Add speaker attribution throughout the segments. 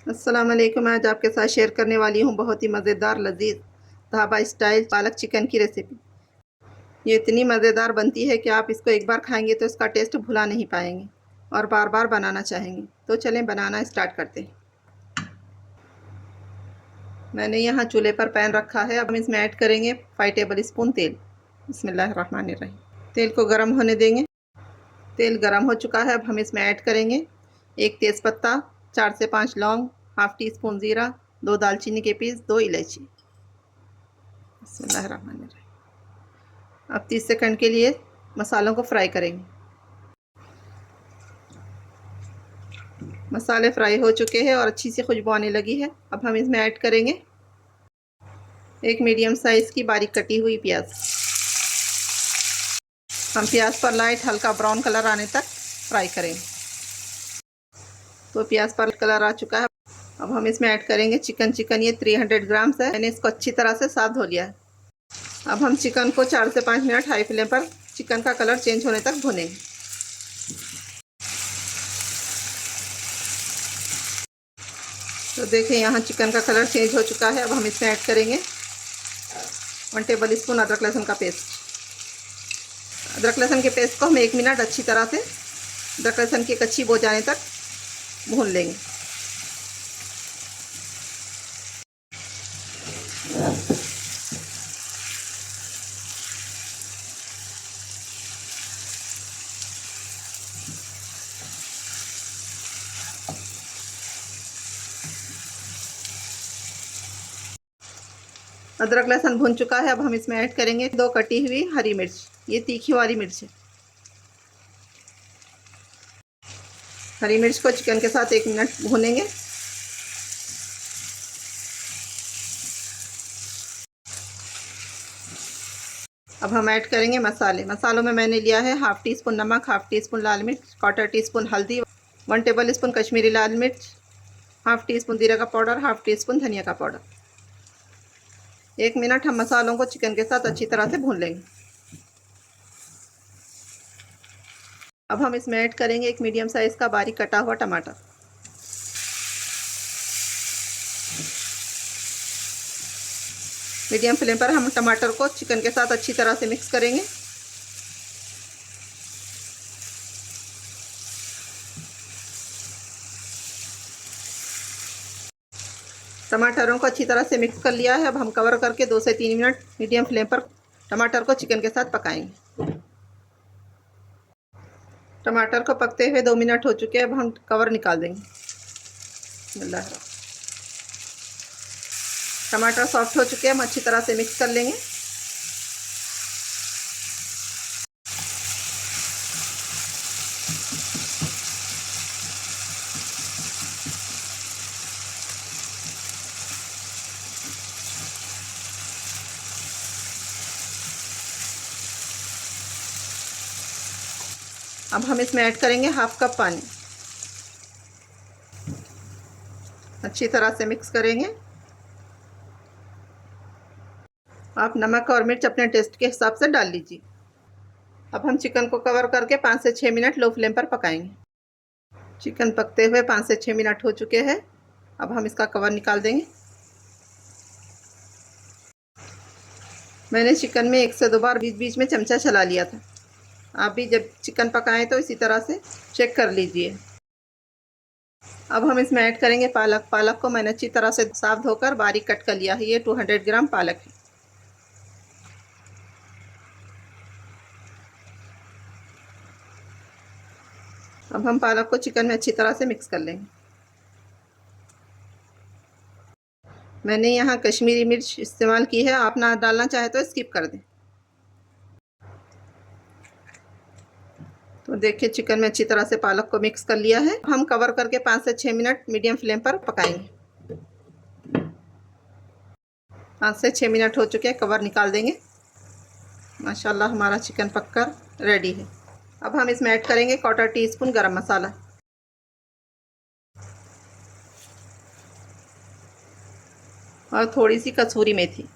Speaker 1: अस्सलाम वालेकुम। आज आपके साथ शेयर करने वाली हूँ बहुत ही मज़ेदार लजीज ढाबा स्टाइल पालक चिकन की रेसिपी। ये इतनी मज़ेदार बनती है कि आप इसको एक बार खाएंगे तो इसका टेस्ट भुला नहीं पाएंगे और बार बार बनाना चाहेंगे। तो चलें बनाना स्टार्ट करते हैं। मैंने यहाँ चूल्हे पर पैन रखा है। अब हम इसमें ऐड करेंगे 5 टेबल स्पून तेल। बिस्मिल्लाहिर्रहमानिर्रहीम। तेल को गर्म होने देंगे। तेल गर्म हो चुका है। अब हम इसमें ऐड करेंगे एक तेज़पत्ता, 4 से 5 लौंग, हाफ टी स्पून ज़ीरा, 2 दालचीनी के पीस, 2 इलायची। बिस्मिल्लाहिर्रहमानिर्रहीम। अब 30 सेकंड के लिए मसालों को फ्राई करेंगे। मसाले फ्राई हो चुके हैं और अच्छी सी खुशबू आने लगी है। अब हम इसमें ऐड करेंगे एक मीडियम साइज़ की बारीक कटी हुई प्याज। हम प्याज पर लाइट हल्का ब्राउन कलर आने तक फ्राई करेंगे। तो प्याज पर कलर आ चुका है। अब हम इसमें ऐड करेंगे चिकन। ये 300 ग्राम्स है। मैंने इसको अच्छी तरह से साफ धो लिया है। अब हम चिकन को 4 से 5 मिनट हाई फ्लेम पर चिकन का कलर चेंज होने तक भूनेंगे। तो देखिए यहाँ चिकन का कलर चेंज हो चुका है। अब हम इसमें ऐड करेंगे 1 टेबल स्पून अदरक लहसुन का पेस्ट। अदरक लहसुन के पेस्ट को हम 1 मिनट अच्छी तरह से अदरक लहसुन की कच्ची बो जाने तक भून लेंगे। अदरक लहसुन भून चुका है। अब हम इसमें ऐड करेंगे 2 कटी हुई हरी मिर्च। ये तीखी वाली मिर्च है। हरी मिर्च को चिकन के साथ 1 मिनट भूनेंगे। अब हम ऐड करेंगे मसाले। मसालों में मैंने लिया है हाफ टी स्पून नमक, हाफ टी स्पून लाल मिर्च, 1/4 टी स्पून हल्दी, 1 टेबल स्पून कश्मीरी लाल मिर्च, हाफ टी स्पून जीरा का पाउडर, हाफ टी स्पून धनिया का पाउडर। 1 मिनट हम मसालों को चिकन के साथ अच्छी तरह से भून लेंगे। अब हम इसमें ऐड करेंगे एक मीडियम साइज़ का बारीक कटा हुआ टमाटर। मीडियम फ्लेम पर हम टमाटर को चिकन के साथ अच्छी तरह से मिक्स करेंगे। टमाटरों को अच्छी तरह से मिक्स कर लिया है। अब हम कवर करके 2 से 3 मिनट मीडियम फ्लेम पर टमाटर को चिकन के साथ पकाएंगे। टमाटर को पकते हुए 2 मिनट हो चुके हैं। अब हम कवर निकाल देंगे। टमाटर सॉफ्ट हो चुके हैं। हम अच्छी तरह से मिक्स कर लेंगे। अब हम इसमें ऐड करेंगे हाफ कप पानी। अच्छी तरह से मिक्स करेंगे। आप नमक और मिर्च अपने टेस्ट के हिसाब से डाल लीजिए। अब हम चिकन को कवर करके 5 से 6 मिनट लो फ्लेम पर पकाएंगे। चिकन पकते हुए 5 से 6 मिनट हो चुके हैं। अब हम इसका कवर निकाल देंगे। मैंने चिकन में 1 से 2 बार बीच बीच में चमचा चला लिया था। आप भी जब चिकन पकाएं तो इसी तरह से चेक कर लीजिए। अब हम इसमें ऐड करेंगे पालक। पालक को मैंने अच्छी तरह से साफ धोकर बारीक कट कर लिया है। ये 200 ग्राम पालक है। अब हम पालक को चिकन में अच्छी तरह से मिक्स कर लेंगे। मैंने यहाँ कश्मीरी मिर्च इस्तेमाल की है। आप ना डालना चाहे तो स्किप कर दें। तो देखिए चिकन में अच्छी तरह से पालक को मिक्स कर लिया है। हम कवर करके 5 से 6 मिनट मीडियम फ्लेम पर पकाएंगे। 5 से 6 मिनट हो चुके हैं। कवर निकाल देंगे। माशाल्लाह हमारा चिकन पककर रेडी है। अब हम इसमें ऐड करेंगे 1/4 टी स्पून गरम मसाला और थोड़ी सी कसूरी मेथी।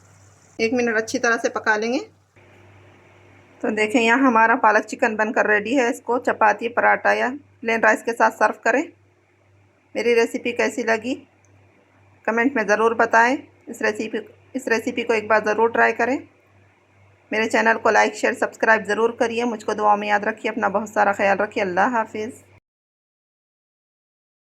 Speaker 1: 1 मिनट अच्छी तरह से पका लेंगे। तो देखें यहाँ हमारा पालक चिकन बनकर रेडी है। इसको चपाती, पराठा या प्लेन राइस के साथ सर्व करें। मेरी रेसिपी कैसी लगी कमेंट में ज़रूर बताएं। इस रेसिपी को एक बार ज़रूर ट्राई करें। मेरे चैनल को लाइक शेयर सब्सक्राइब ज़रूर करिए। मुझको दुआ में याद रखिए। अपना बहुत सारा ख्याल रखिए। अल्लाह हाफिज़।